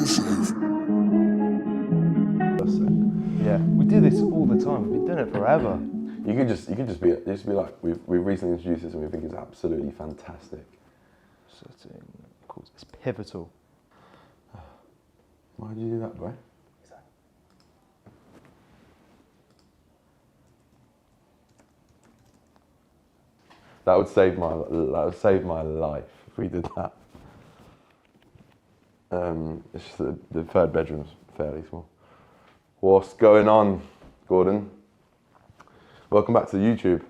Yeah, we do this all the time. We've been doing it forever. You could just be like, we've recently introduced this and we think it's absolutely fantastic. Setting, of course, it's pivotal. Why did you do that, Bray? That would save my life if we did that. It's just the third bedroom's fairly small. What's going on, Gordon? Welcome back to the YouTube.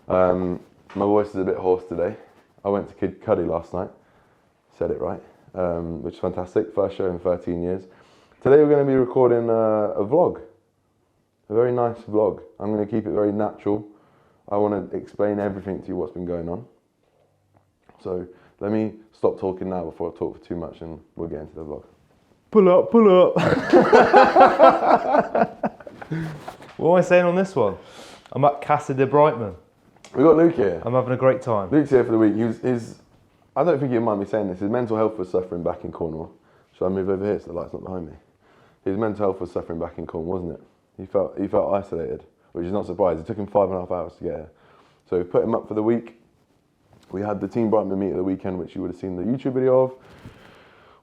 My voice is a bit hoarse today. I went to Kid Cudi last night. Said it right, which is fantastic. First show in 13 years. Today we're going to be recording a vlog. A very nice vlog. I'm going to keep it very natural. I want to explain everything to you what's been going on. So let me stop talking now before I talk for too much and we'll get into the vlog. Pull up, pull up. What am I saying on this one? I'm at Casa de Brightman. We got Luke here. I'm having a great time. Luke's here for the week. I don't think you mind me saying this, his mental health was suffering back in Cornwall. Should I move over here so the light's not behind me? His mental health was suffering back in Cornwall, wasn't it? He felt isolated, which is not surprising. It took him 5.5 hours to get here. So we put him up for the week. We had the Team Brightman meet at the weekend, which you would have seen the YouTube video of.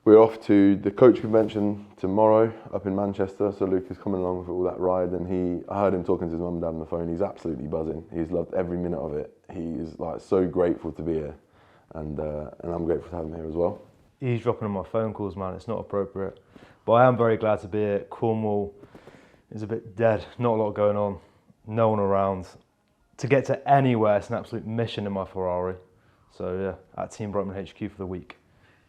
We're off to the coach convention tomorrow up in Manchester. So Luke is coming along for all that ride, and I heard him talking to his mum and dad on the phone. He's absolutely buzzing. He's loved every minute of it. He's like so grateful to be here, and I'm grateful to have him here as well. He's dropping on my phone calls, man. It's not appropriate, but I am very glad to be here. Cornwall is a bit dead. Not a lot going on. No one around. To get to anywhere, it's an absolute mission in my Ferrari. So yeah, at Team Brightman HQ for the week.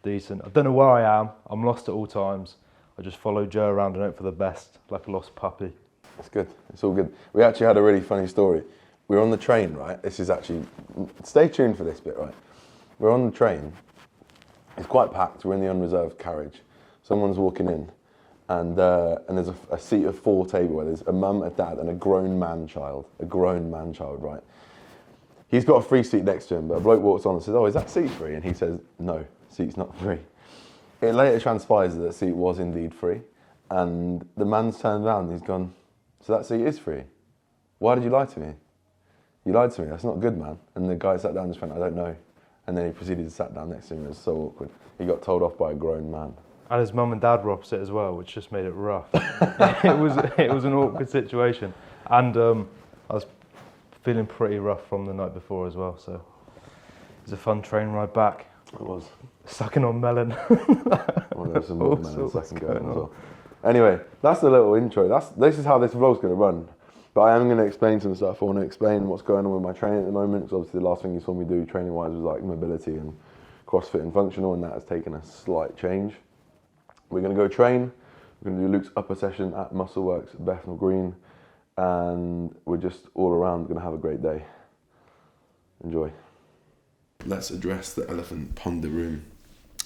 Decent. I don't know where I am. I'm lost at all times. I just follow Joe around and hope for the best, like a lost puppy. It's good. It's all good. We actually had a really funny story. We were on the train, right? This is actually, stay tuned for this bit, right? We're on the train. It's quite packed. We're in the unreserved carriage. Someone's walking in, and there's a seat of 4 table where there's a mum, a dad, and a grown man-child. A grown man-child, right? He's got a free seat next to him, but a bloke walks on and says, "Oh, is that seat free?" And he says, "No, seat's not free." It later transpires that the seat was indeed free, and the man's turned around and he's gone, "So that seat is free? Why did you lie to me? You lied to me, that's not good, man." And the guy sat down and just went, "I don't know." And then he proceeded to sat down next to him. It was so awkward. He got told off by a grown man. And his mum and dad were opposite as well, which just made it rough. it was an awkward situation. And I was feeling pretty rough from the night before as well, so it was a fun train ride back. It was. Sucking on melon. Well, there's some more melon sucking going on as well. Anyway, that's the little intro. This is how this vlog's going to run. But I am going to explain some stuff. I want to explain what's going on with my training at the moment, because obviously the last thing you saw me do training-wise was like mobility and CrossFit and functional, and that has taken a slight change. We're going to go train. We're going to do Luke's upper session at Muscleworks at Bethnal Green, and we're just all around going to have a great day. Enjoy. Let's address the elephant pond room.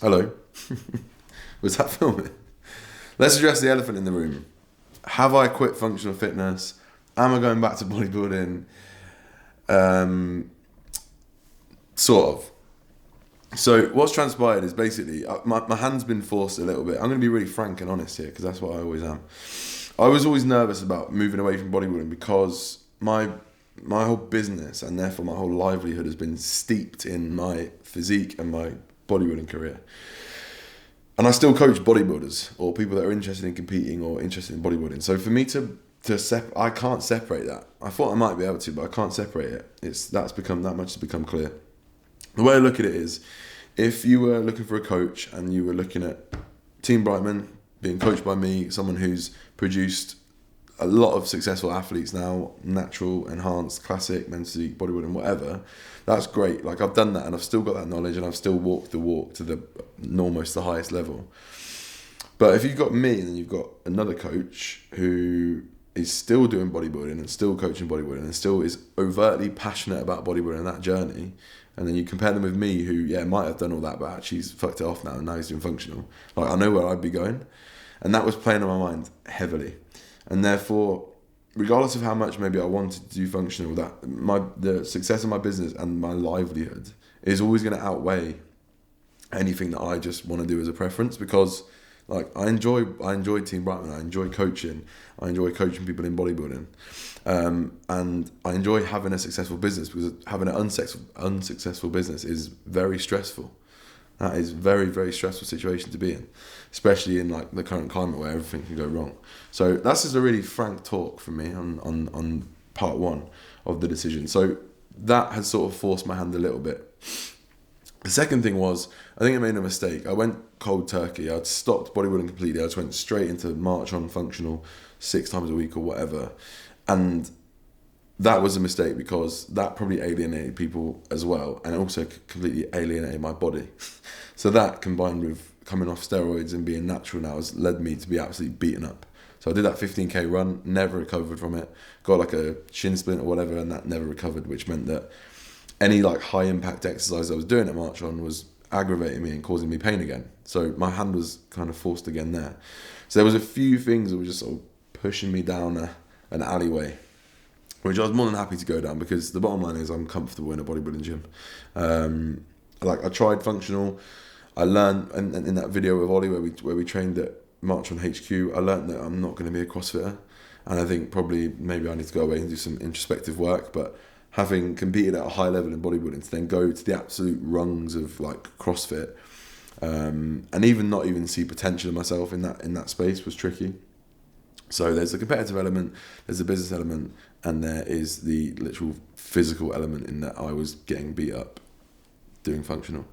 Hello. Was that filming? Let's address the elephant in the room. Have I quit functional fitness? Am I going back to bodybuilding? Sort of. So what's transpired is basically, my hand's been forced a little bit. I'm going to be really frank and honest here, because that's what I always am. I was always nervous about moving away from bodybuilding because my whole business, and therefore my whole livelihood, has been steeped in my physique and my bodybuilding career. And I still coach bodybuilders or people that are interested in competing or interested in bodybuilding. So for me I can't separate that. I thought I might be able to, but I can't separate it. That much has become clear. The way I look at it is, if you were looking for a coach and you were looking at Team Brightman, being coached by me, someone who's produced a lot of successful athletes now, natural, enhanced, classic, men's physique, bodybuilding, whatever, that's great. Like, I've done that and I've still got that knowledge and I've still walked the walk to almost the highest level. But if you've got me and then you've got another coach who is still doing bodybuilding and still coaching bodybuilding and still is overtly passionate about bodybuilding and that journey, and then you compare them with me, who might have done all that, but actually he's fucked it off now and now he's doing functional. Like, I know where I'd be going, and that was playing on my mind heavily. And therefore, regardless of how much maybe I wanted to do functional, the success of my business and my livelihood is always going to outweigh anything that I just want to do as a preference, because Like I enjoy Team Brightman. I enjoy coaching. I enjoy coaching people in bodybuilding, and I enjoy having a successful business, because having an unsuccessful business is very stressful. That is very, very stressful situation to be in, especially in like the current climate where everything can go wrong. So that's just a really frank talk from me on part one of the decision. So that has sort of forced my hand a little bit. The second thing was, I think I made a mistake. I went cold turkey. I'd stopped bodybuilding completely. I just went straight into march on functional 6 times a week or whatever. And that was a mistake, because that probably alienated people as well, and also completely alienated my body. So that, combined with coming off steroids and being natural now, has led me to be absolutely beaten up. So I did that 15k run, never recovered from it, got like a shin splint or whatever, and that never recovered, which meant that any like high impact exercise I was doing at march on was aggravating me and causing me pain again. So my hand was kind of forced again there. So there was a few things that were just sort of pushing me down an alleyway, which I was more than happy to go down, because the bottom line is I'm comfortable in a bodybuilding gym. Like I tried functional. I learned in that video with Ollie where we trained at March on HQ, I learned that I'm not going to be a CrossFitter, and I think probably maybe I need to go away and do some introspective work. But having competed at a high level in bodybuilding, to then go to the absolute rungs of like CrossFit, and even not even see potential in myself in that space was tricky. So there's a competitive element, there's a business element, and there is the literal physical element in that I was getting beat up doing functional.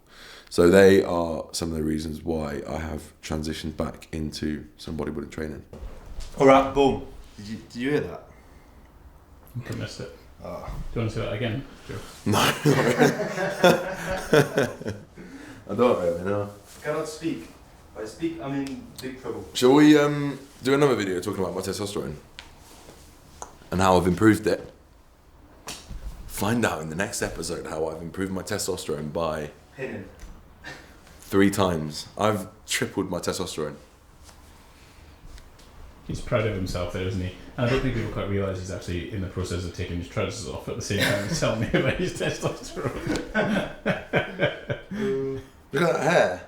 So they are some of the reasons why I have transitioned back into some bodybuilding training. All right, boom. Did you hear that? I missed it. Oh. Do you want to do that again, Joe? No. I don't really know. I cannot speak. If I speak, I'm in big trouble. Shall we do another video talking about my testosterone and how I've improved it? Find out in the next episode how I've improved my testosterone by Pinning. 3 times. I've tripled my testosterone. He's proud of himself there, isn't he? And I don't think people quite realise he's actually in the process of taking his trousers off at the same time as telling me about his testosterone. Look at that hair.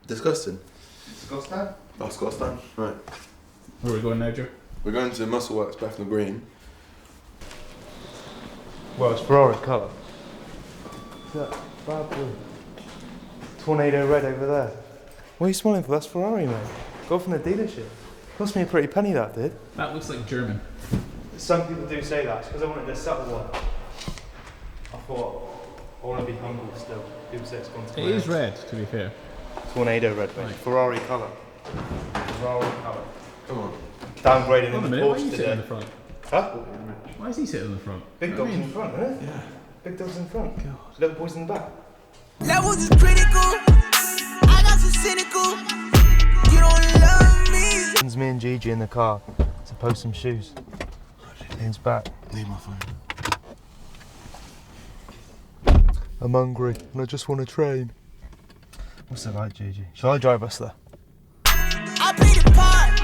Disgusting. Disgusting? Oh, Scotstown. Right. Where are we going now, Joe? We're going to Muscleworks, Bethnal Green. Well, it's Ferrari colour. That bad boy. Tornado red over there. What are you smiling for? That's Ferrari, mate. Go from the dealership. Cost me a pretty penny, that did. That looks like German. Some people do say that. It's because I wanted a subtle one. I thought, I want to be humble still. People say it's gone to It is red, to be fair. Tornado red, mate. Right. Ferrari colour. Ferrari colour. Come on. Downgrading Hold on a in the minute, why are Porsche you sitting in today. the front? Huh? Why is he sitting in the front? Big You know what dog's I mean? in front, isn't it? Yeah. Big dog's in front. God. Little boy's in the back. Levels is critical. I got so cynical. You don't love me. It's me and Gigi in the car to post some shoes. Ian's back. Leave my phone. I'm hungry and I just want to train. What's it like, Gigi? Shall I drive us there? I played the part.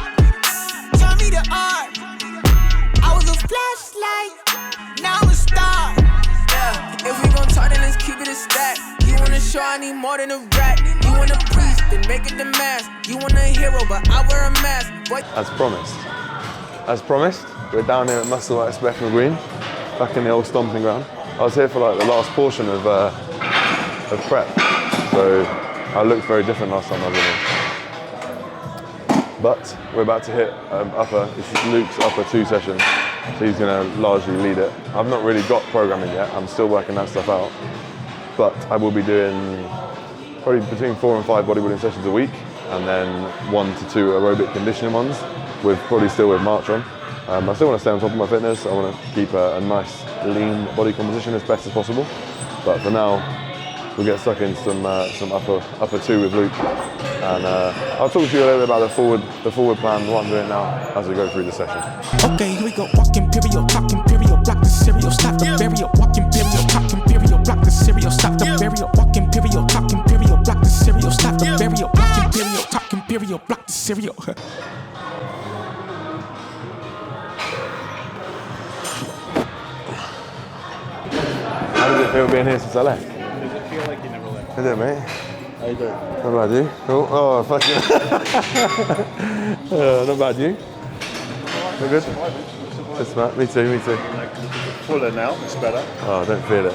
Tell me the art. I was a flashlight. Now I'm a star. Yeah. If we gon' talk, then let's keep it a stack. You wanna show I need more than a rat. You want a priest, then make it the mask. You want a hero, but I wear a mask. What? As promised, we're down here at Muscleworks, Bethnal Green, back in the old stomping ground. I was here for like the last portion of prep, so I looked very different last time I was in here. But we're about to hit this is Luke's upper 2 sessions, so he's going to largely lead it. I've not really got programming yet, I'm still working that stuff out, but I will be doing probably between 4 and 5 bodybuilding sessions a week, and then 1 to 2 aerobic conditioning ones, with probably still with march on. I still want to stay on top of my fitness. I want to keep a nice lean body composition as best as possible, but for now we'll get stuck in some upper 2 with Luke, and I'll talk to you a little bit about the forward plan, what I'm doing now as we go through the session. Okay, here we go. Walk imperial, talk imperial, block the cereal, stop the burial. Walk imperial, talk imperial, block the cereal, stop the burial. Walk imperial, talk imperial, block the cereal, stop the burial. Walk imperial, talk imperial, block the cereal. How does it feel being here since I left? Does it feel like you never left? Is it, mate? How you doing? Not bad, you? Cool. Oh, fucking. Not bad, you? You good? Yes, Matt. Me too, me too. Fuller now, it's better. Oh, I don't feel it.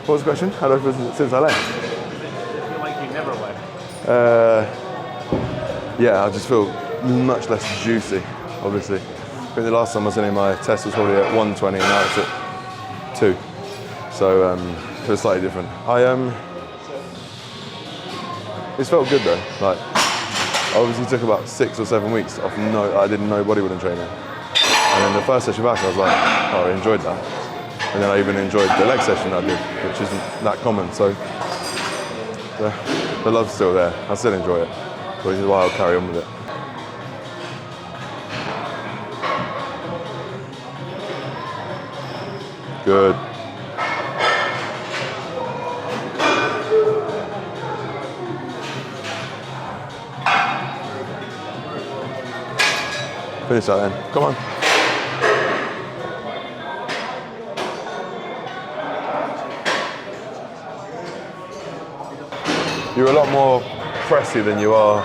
What was the question? How do I feel since I left? I feel like you never left. Yeah, I just feel much less juicy, obviously. I think the last time I was in my test was probably at 120 and now it's at 2. So it feels slightly different. It's felt good though. Like, I obviously took about 6 or 7 weeks off. I didn't know bodybuilding training. And then the first session back, I was like, oh, I enjoyed that. And then I even enjoyed the leg session I did, which isn't that common. So the love's still there. I still enjoy it, which is why I'll carry on with it. Good. Finish that then. Come on. You're a lot more pressy than you are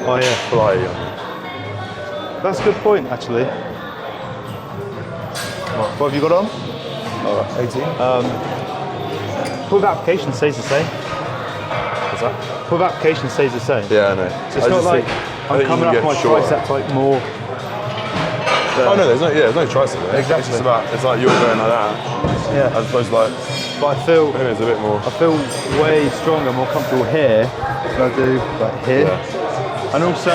Oh yeah. flyy. That's a good point, actually. What have you got on? 18? Pull application stays the same. What's that? Pull application stays the same. Yeah, I know. So it's not like I'm coming up my tricep like more. Oh no, there's no tricep there. Exactly. It's just about, it's like you're going like that, Yeah. as opposed to like, But I feel it's a bit more. I feel way stronger, more comfortable here than I do like here. Yeah. And also,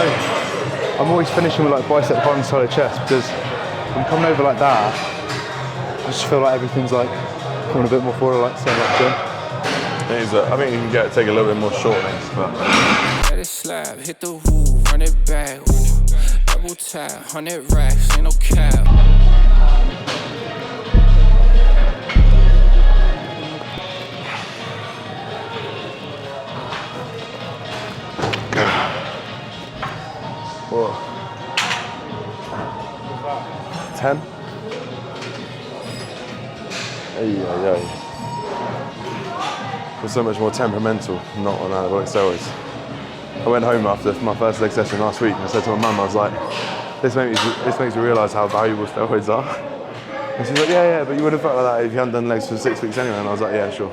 I'm always finishing with like bicep bar and side of chest because I'm coming over like that. I just feel like everything's like coming a bit more forward, like saying like gym. I think you can take a little bit more shortness, but. Let it slap, hit the woo, run it back, ooh. Double tap, 100 racks, ain't no cap. What? 10? Ay. We're so much more temperamental, not on anabolic steroids. I went home after my first leg session last week and I said to my mum, I was like, this makes me realise how valuable steroids are. And she's like, yeah, but you would have felt like that if you hadn't done legs for 6 weeks anyway. And I was like, yeah, sure.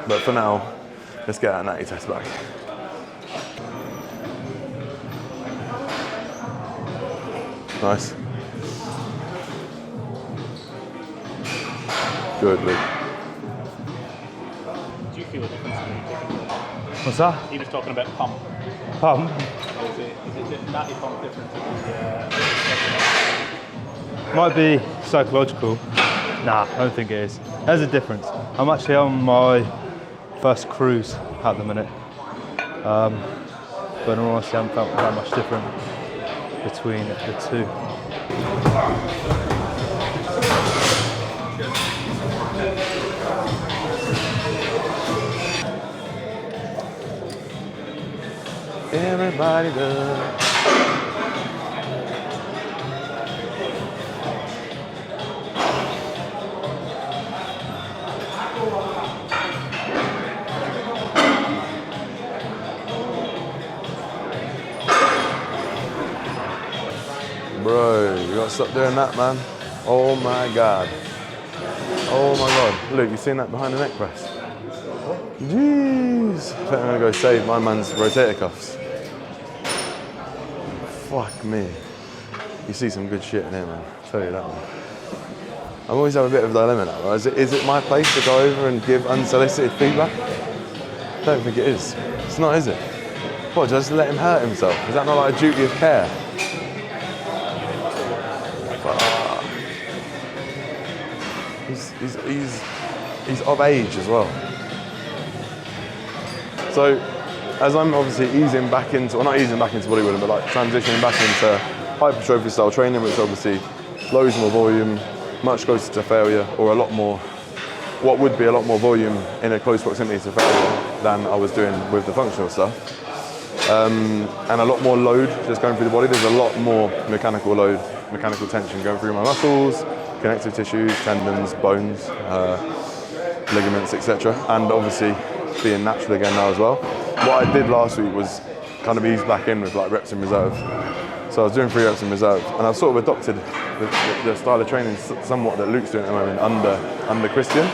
But for now, let's get that natty test back. Nice. Good, Luke. Do you feel a difference when you take it? What's that? He was talking about pump. Pump? Is it natty pump different to the Might be psychological. Nah, I don't think it is. There's a difference. I'm actually on my first cruise at the minute. But in all honesty, I haven't felt that much different between the two. Everybody does. Bro, you gotta stop doing that, man. Oh my god. Oh my god. Luke, you seen that behind the neck press? Jeez. I think I'm gonna go save my man's rotator cuffs. Fuck me. You see some good shit in here, man. I'll tell you that, man. I always have a bit of a dilemma now. Right? Is it my place to go over and give unsolicited feedback? I don't think it is. It's not, is it? What, just let him hurt himself? Is that not like a duty of care? He's of age as well. So, as I'm obviously easing back into, well, not easing back into bodybuilding, but like transitioning back into hypertrophy style training, which obviously loads more volume, much closer to failure, or a lot more, what would be a lot more volume in a close proximity to failure than I was doing with the functional stuff. And a lot more load just going through the body. There's a lot more mechanical load, mechanical tension going through my muscles, connective tissues, tendons, bones, ligaments, etc. And obviously being natural again now as well. What I did last week was kind of ease back in with like reps in reserve. So I was doing 3 reps in reserve, and I've sort of adopted the style of training somewhat that Luke's doing at the moment under Christian,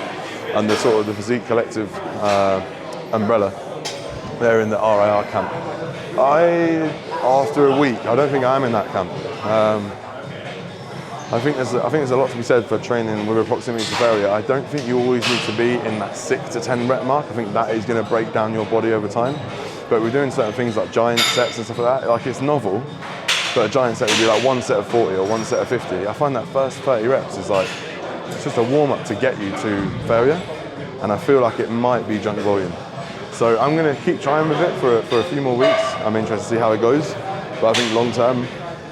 under sort of the Physique Collective umbrella. They're in the RIR camp. After a week, I don't think I'm in that camp. I think there's a lot to be said for training with a proximity to failure. I don't think you always need to be in that 6 to 10 rep mark. I think that is going to break down your body over time. But we're doing certain things like giant sets and stuff like that. Like, it's novel, but a giant set would be like 1 set of 40 or 1 set of 50. I find that first 30 reps is like, it's just a warm up to get you to failure. And I feel like it might be junk volume. So I'm going to keep trying with it for a few more weeks. I'm interested to see how it goes. But I think long term,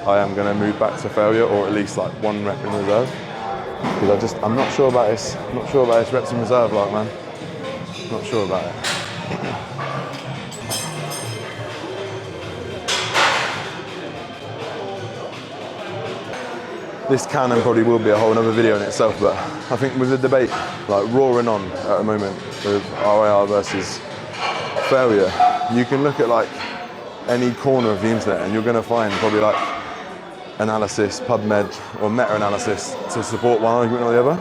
I am going to move back to failure, or at least like 1 rep in reserve. Because I'm not sure about this. I'm not sure about this reps in reserve, like, man. Not sure about it. This can and probably will be a whole other video in itself, but I think with the debate like roaring on at the moment with RIR versus failure, you can look at like any corner of the internet and you're going to find probably like analysis, PubMed or meta-analysis to support one argument or the other.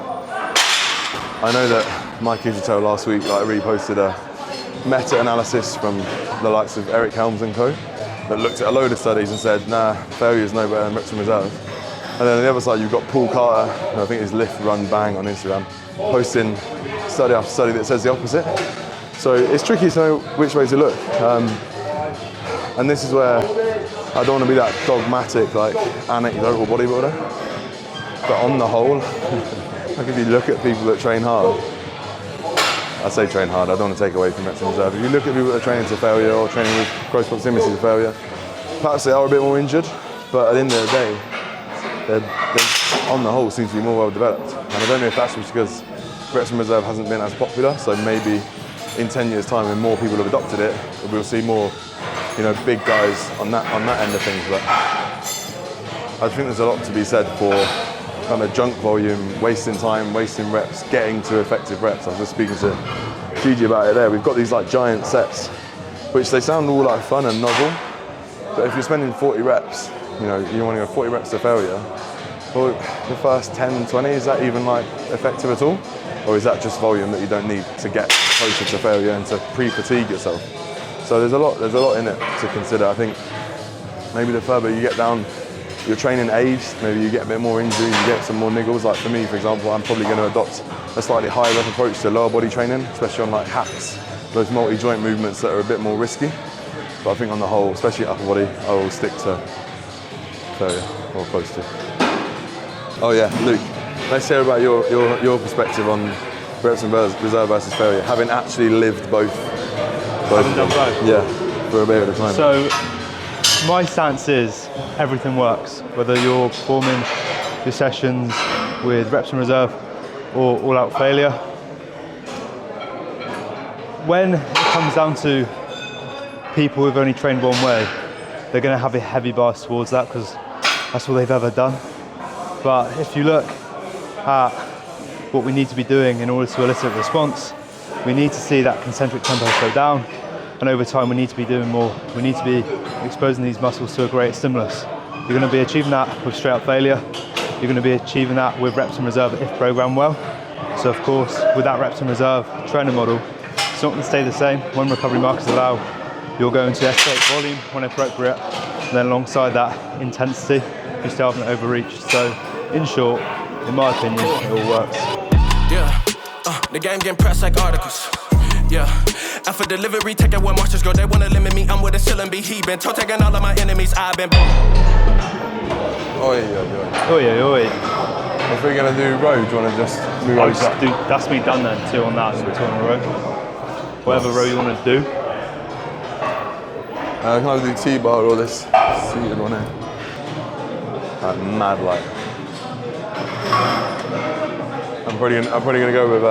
I know that Mike Ichito last week like reposted a meta-analysis from the likes of Eric Helms and co that looked at a load of studies and said, nah, failure is no better than reps in reserve. And then on the other side, you've got Paul Carter, who I think is Lift, Run, Bang on Instagram, posting study after study that says the opposite. So it's tricky to know which way to look. And this is where I don't want to be that dogmatic, like anecdotal bodybuilder. But on the whole, like if you look at people that train hard, I say train hard, I don't want to take away from reps in reserve. If you look at people that are training to failure or training with close proximity to failure, perhaps they are a bit more injured, but at the end of the day, they on the whole seem to be more well developed. And I don't know if that's just because reps in reserve hasn't been as popular, so maybe in 10 years time when more people have adopted it, we'll see more, you know, big guys on that end of things. But I think there's a lot to be said for kind of junk volume, wasting time, wasting reps, getting to effective reps. I was just speaking to Gigi about it there. We've got these like giant sets, which they sound all like fun and novel, but if you're spending 40 reps, you know, you want to go 40 reps to failure, well, the first 10, 20, is that even like effective at all? Or is that just volume that you don't need to get closer to failure and to pre-fatigue yourself? So there's a lot in it to consider. I think maybe the further you get down your training age, maybe you get a bit more injuries, you get some more niggles. Like for me, for example, I'm probably going to adopt a slightly higher rep approach to lower body training, especially on like hacks, those multi-joint movements that are a bit more risky. But I think on the whole, especially upper body, I will stick to failure, or close to. Oh yeah, Luke, let's hear about your perspective on reps in reserve versus failure, having actually lived both. Having done both? Yeah, for a bit of time. So, my stance is everything works, whether you're performing your sessions with reps in reserve or all-out failure. When it comes down to people who've only trained one way, they're going to have a heavy bias towards that because that's all they've ever done. But if you look at what we need to be doing in order to elicit a response, we need to see that concentric tempo slow down, and over time we need to be doing more. We need to be exposing these muscles to a greater stimulus. You're going to be achieving that with straight up failure. You're going to be achieving that with reps in reserve if programmed well. So of course, with that reps in reserve training model, it's not going to stay the same. When recovery markers allow, you're going to escalate volume when appropriate, and then alongside that intensity, you still haven't overreached. So in short, in my opinion, it all works. Yeah, the game getting pressed like articles. Yeah, and for delivery, taking one marches go. They wanna limit me. I'm with a ceiling be he been toe tagging all of my enemies. I've been. Oi. If we're gonna do row, do you wanna just move on? That's me done then. 2 on that, so 2 on a row. Whatever row you wanna do. Can I do T-bar or this seated one here? Mad light. I'm probably gonna go with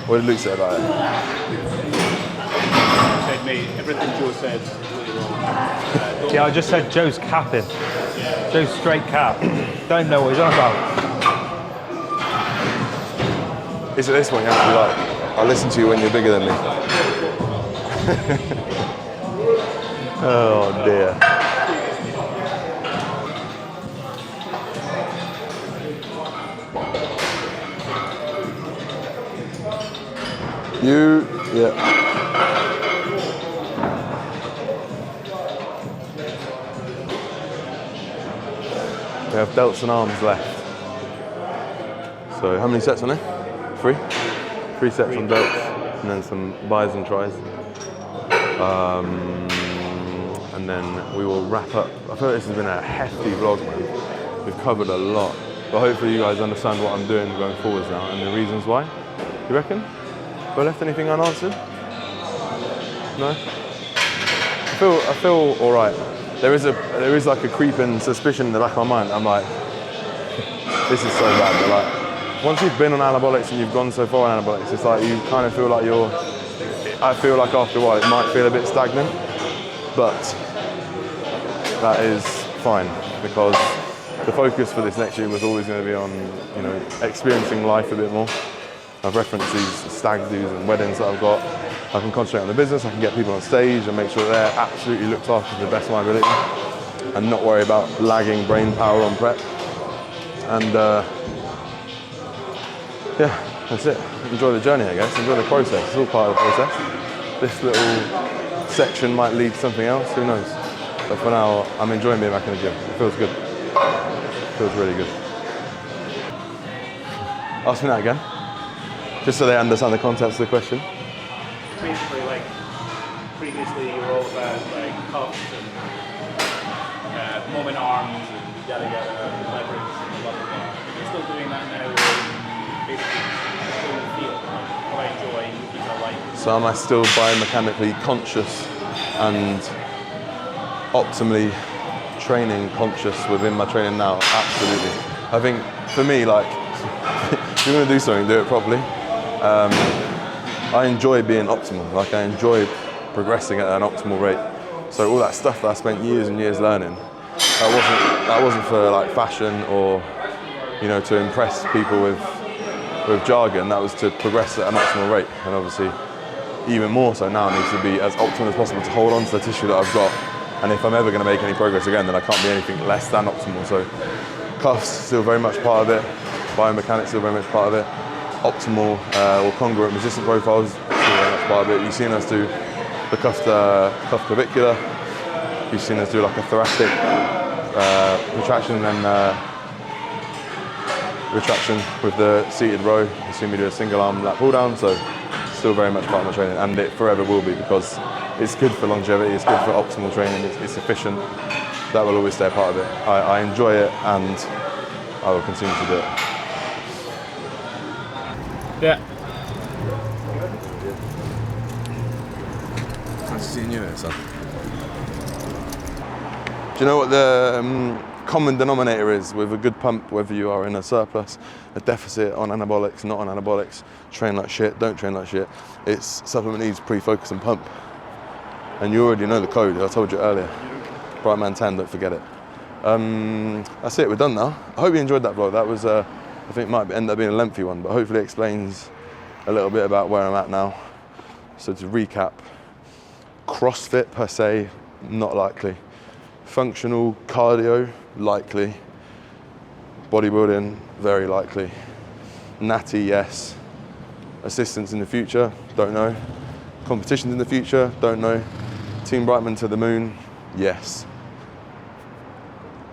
What did Luke say about it? Said me, everything Joe said is really wrong. Yeah, I just said Joe's capping. Joe's straight cap. Don't know what he's on about. Is it this one you have to be like, I'll listen to you when you're bigger than me? Oh dear. Yeah. We have delts and arms left. So how many sets on there? 3? 3 sets on delts, and then some bis and tris. And then we will wrap up. I feel like this has been a hefty vlog, man. We've covered a lot, but hopefully you guys understand what I'm doing going forwards now and the reasons why. You reckon? Have I left anything unanswered? No? I feel all right. There is like a creeping suspicion in the back of my mind. I'm like, this is so bad. But like, once you've been on anabolics and you've gone so far on anabolics, it's like you kind of feel like I feel like after a while it might feel a bit stagnant, but that is fine because the focus for this next year was always going to be on, you know, experiencing life a bit more. I've referenced these stag do's and weddings that I've got. I can concentrate on the business, I can get people on stage and make sure they're absolutely looked after to the best of my ability and not worry about lagging brain power on prep. And yeah, that's it. Enjoy the journey, I guess. Enjoy the process. It's all part of the process. This little section might lead to something else, who knows? But for now, I'm enjoying being back in the gym. It feels good. It feels really good. Ask me that again. Just so they understand the context of the question. Basically, like, previously you were all about, like, cuffs and moment arms and yada yada, leverage and blah blah blah. You're still doing that now with basically doing the field. What I enjoy, these are like. So am I still biomechanically conscious and optimally training conscious within my training now? Absolutely. I think for me, like, if you're going to do something, do it properly. I enjoy being optimal. Like, I enjoy progressing at an optimal rate. So all that stuff that I spent years and years learning, that wasn't for like fashion or, you know, to impress people with jargon. That was to progress at an optimal rate. And obviously, even more so now, it needs to be as optimal as possible to hold on to the tissue that I've got. And if I'm ever going to make any progress again, then I can't be anything less than optimal. So cuffs still very much part of it. Biomechanics still very much part of it. Optimal or congruent resistance profiles, still very much part of it. You've seen us do the cuff clavicular. You've seen us do like a thoracic retraction and retraction with the seated row. You've seen me do a single arm lat pull down, so still very much part of my training, and it forever will be because it's good for longevity, it's good for optimal training, it's efficient. That will always stay a part of it. I enjoy it and I will continue to do it. Yeah. Nice seeing you there, son. Do you know what the common denominator is with a good pump, whether you are in a surplus, a deficit, on anabolics, not on anabolics, train like shit, don't train like shit? It's supplement needs, pre-focus and pump. And you already know the code, I told you earlier. Brightman 10, don't forget it. That's it, we're done now. I hope you enjoyed that vlog. That was, I think it might end up being a lengthy one, but hopefully it explains a little bit about where I'm at now. So to recap, CrossFit per se, not likely. Functional cardio, likely. Bodybuilding, very likely. Natty, yes. Assistance in the future, don't know. Competitions in the future, don't know. Team Brightman to the moon, yes.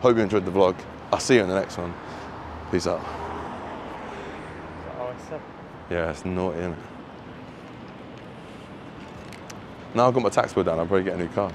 Hope you enjoyed the vlog. I'll see you in the next one. Peace out. Yeah, it's naughty, isn't it? Now I've got my tax bill down, I'll probably get a new car.